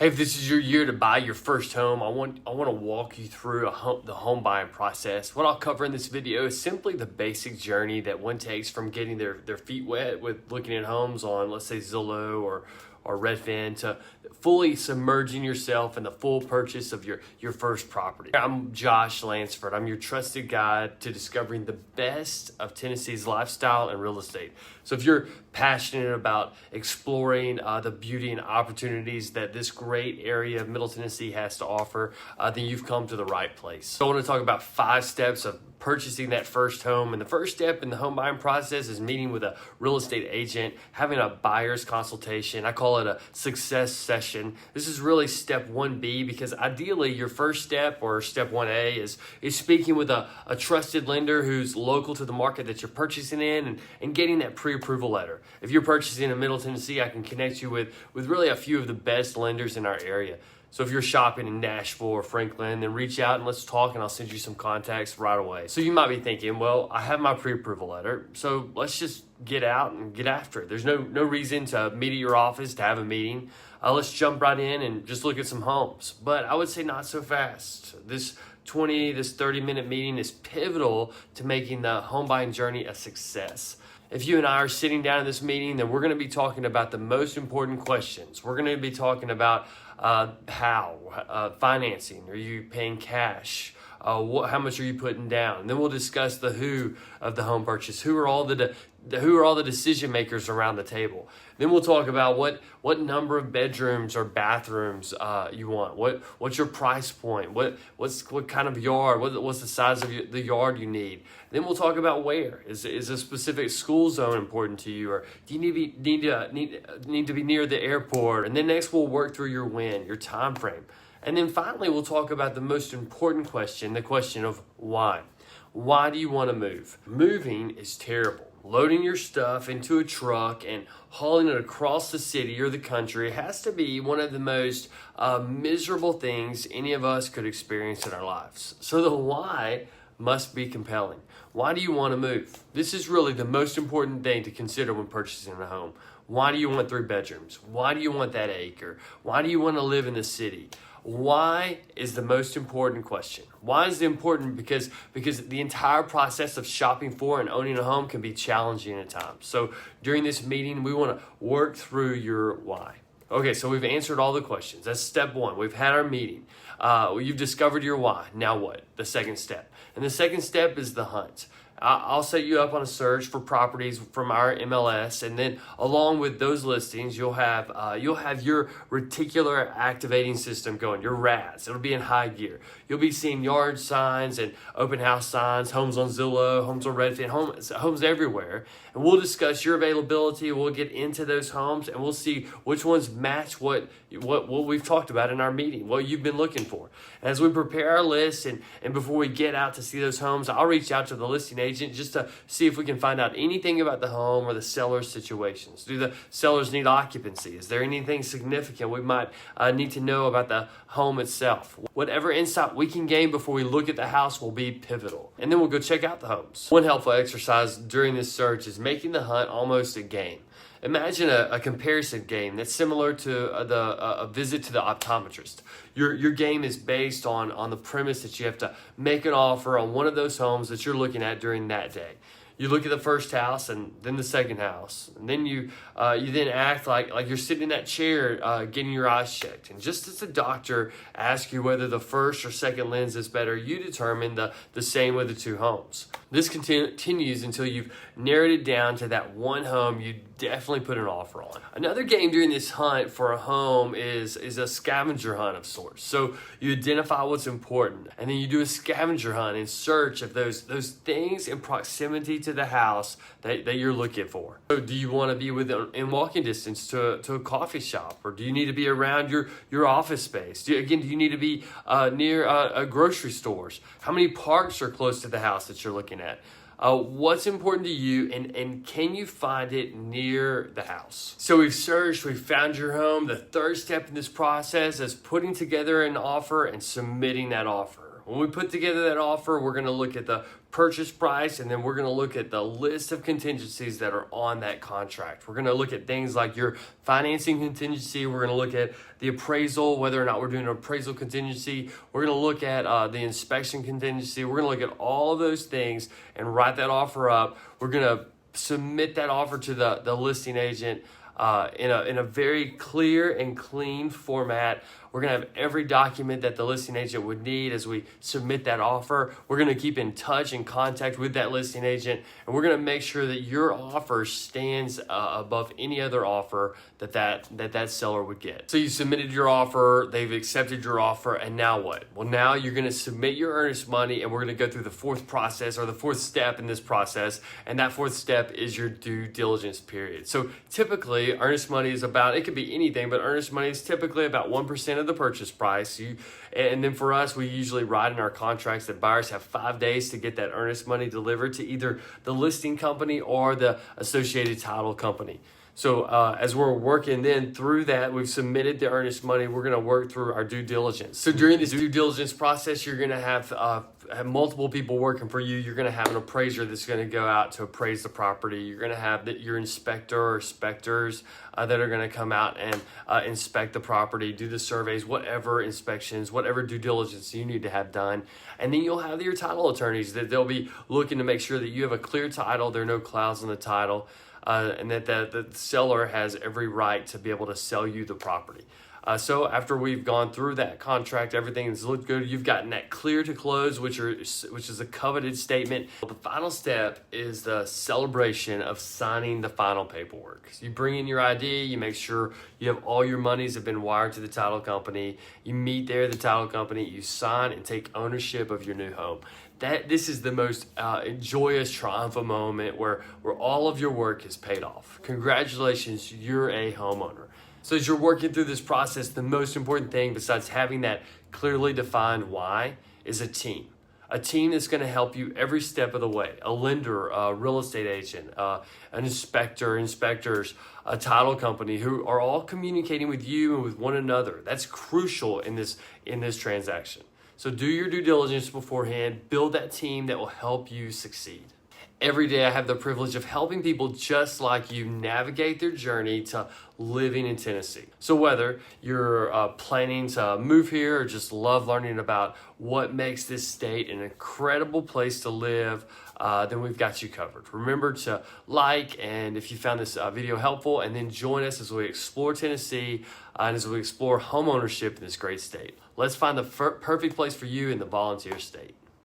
Hey, if this is your year to buy your first home, I want to walk you through the home buying process. What I'll cover in this video is simply the basic journey that one takes from getting their feet wet with looking at homes on, let's say, Zillow or Redfin, to fully submerging yourself in the full purchase of your first property. I'm Josh Lansford. I'm your trusted guide to discovering the best of Tennessee's lifestyle and real estate. So if you're passionate about exploring the beauty and opportunities that this great area of Middle Tennessee has to offer, then you've come to the right place. So I want to talk about 5 steps of purchasing that first home. And the first step in the home buying process is meeting with a real estate agent, having a buyer's consultation. I call it a success session. This is really step 1B, because ideally your first step, or step 1A, is speaking with a trusted lender who's local to the market that you're purchasing in, and getting that pre-approval letter. If you're purchasing in Middle Tennessee, I can connect you with really a few of the best lenders in our area. So if you're shopping in Nashville or Franklin, then reach out and let's talk, and I'll send you some contacts right away. So you might be thinking, well, I have my pre-approval letter, so let's just get out and get after it. There's no reason to meet at your office to have a meeting. Let's jump right in and just look at some homes. But I would say not so fast. This 30-minute meeting is pivotal to making the home buying journey a success. If you and I are sitting down in this meeting, then we're going to be talking about the most important questions. We're going to be talking about financing. Are you paying cash? How much are you putting down? And then we'll discuss the who of the home purchase. Who are all the decision makers around the table? Then we'll talk about what number of bedrooms or bathrooms you want. What's your price point? What kind of yard? What's the size of the yard you need? Then we'll talk about where. Is a specific school zone important to you, or do you need to be near the airport? And then next we'll work through your when, your time frame. And then finally, we'll talk about the most important question, the question of why. Why do you want to move? Moving is terrible. Loading your stuff into a truck and hauling it across the city or the country has to be one of the most miserable things any of us could experience in our lives. So the why must be compelling. Why do you want to move? This is really the most important thing to consider when purchasing a home. Why do you want 3 bedrooms? Why do you want that acre? Why do you want to live in the city? Why is the most important question. Why is it important? Because the entire process of shopping for and owning a home can be challenging at times. So during this meeting, we want to work through your why. Okay, so we've answered all the questions. That's step 1. We've had our meeting. You've discovered your why. Now what? The second step. And the second step is the hunt. I'll set you up on a search for properties from our MLS, and then along with those listings, you'll have your reticular activating system going, your RAS. It'll be in high gear. You'll be seeing yard signs and open house signs, homes on Zillow, homes on Redfin, homes everywhere. And we'll discuss your availability. We'll get into those homes, and we'll see which ones match what we've talked about in our meeting, what you've been looking for. And as we prepare our list, and before we get out to see those homes, I'll reach out to the listing agent just to see if we can find out anything about the home or the seller's situations. Do the sellers need occupancy? Is there anything significant we might need to know about the home itself? Whatever insight we can gain before we look at the house will be pivotal. And then we'll go check out the homes. One helpful exercise during this search is making the hunt almost a game. Imagine a comparison game that's similar to a visit to the optometrist. Your game is based on the premise that you have to make an offer on one of those homes that you're looking at during that day. You look at the first house and then the second house, and then you then act like you're sitting in that chair getting your eyes checked. And just as the doctor asks you whether the first or second lens is better, you determine the same with the 2 homes. This continues until you've narrowed it down to that one home you definitely put an offer on. Another game during this hunt for a home is a scavenger hunt of sorts. So you identify what's important, and then you do a scavenger hunt in search of those things in proximity to the house that you're looking for. So do you want to be in walking distance to a coffee shop, or do you need to be around your office space? Do you need to be near grocery stores? How many parks are close to the house that you're looking at? What's important to you, and can you find it near the house? So we've searched, we've found your home. The third step in this process is putting together an offer and submitting that offer. When we put together that offer, we're going to look at the purchase price, and then we're going to look at the list of contingencies that are on that contract. We're going to look at things like your financing contingency. We're going to look at the appraisal, whether or not we're doing an appraisal contingency. We're going to look at the inspection contingency. We're going to look at all of those things and write that offer up. We're going to submit that offer to the listing agent in a very clear and clean format. We're going to have every document that the listing agent would need as we submit that offer. We're going to keep in touch and contact with that listing agent, and we're going to make sure that your offer stands above any other offer that seller would get. So you submitted your offer, they've accepted your offer, and now what? Well, now you're going to submit your earnest money, and we're going to go through the fourth process, or the fourth step in this process, and that fourth step is your due diligence period. So typically, earnest money is about, it could be anything, but earnest money is typically about 1% of the purchase price. And then for us, we usually write in our contracts that buyers have 5 days to get that earnest money delivered to either the listing company or the associated title company. So as we're working then through that, we've submitted the earnest money, we're going to work through our due diligence. So during this due diligence process, you're going to have multiple people working for you. You're going to have an appraiser that's going to go out to appraise the property. You're going to have your inspector or inspectors that are going to come out and inspect the property, do the surveys, whatever inspections, whatever due diligence you need to have done. And then you'll have your title attorneys that they'll be looking to make sure that you have a clear title, there are no clouds on the title, and that the seller has every right to be able to sell you the property. So after we've gone through that contract, everything has looked good. You've gotten that clear to close, which is a coveted statement. The final step is the celebration of signing the final paperwork. So you bring in your ID, you make sure you have all your monies have been wired to the title company. You meet there at the title company, you sign and take ownership of your new home. This is the most joyous, triumphant moment where all of your work is paid off. Congratulations, you're a homeowner. So as you're working through this process, the most important thing besides having that clearly defined why is a team. A team that's going to help you every step of the way. A lender, a real estate agent, an inspectors, a title company who are all communicating with you and with one another. That's crucial in this transaction. So do your due diligence beforehand. Build that team that will help you succeed. Every day I have the privilege of helping people just like you navigate their journey to living in Tennessee. So whether you're planning to move here or just love learning about what makes this state an incredible place to live, then we've got you covered. Remember to like, and if you found this video helpful, and then join us as we explore Tennessee and as we explore home ownership in this great state. Let's find the perfect place for you in the volunteer state.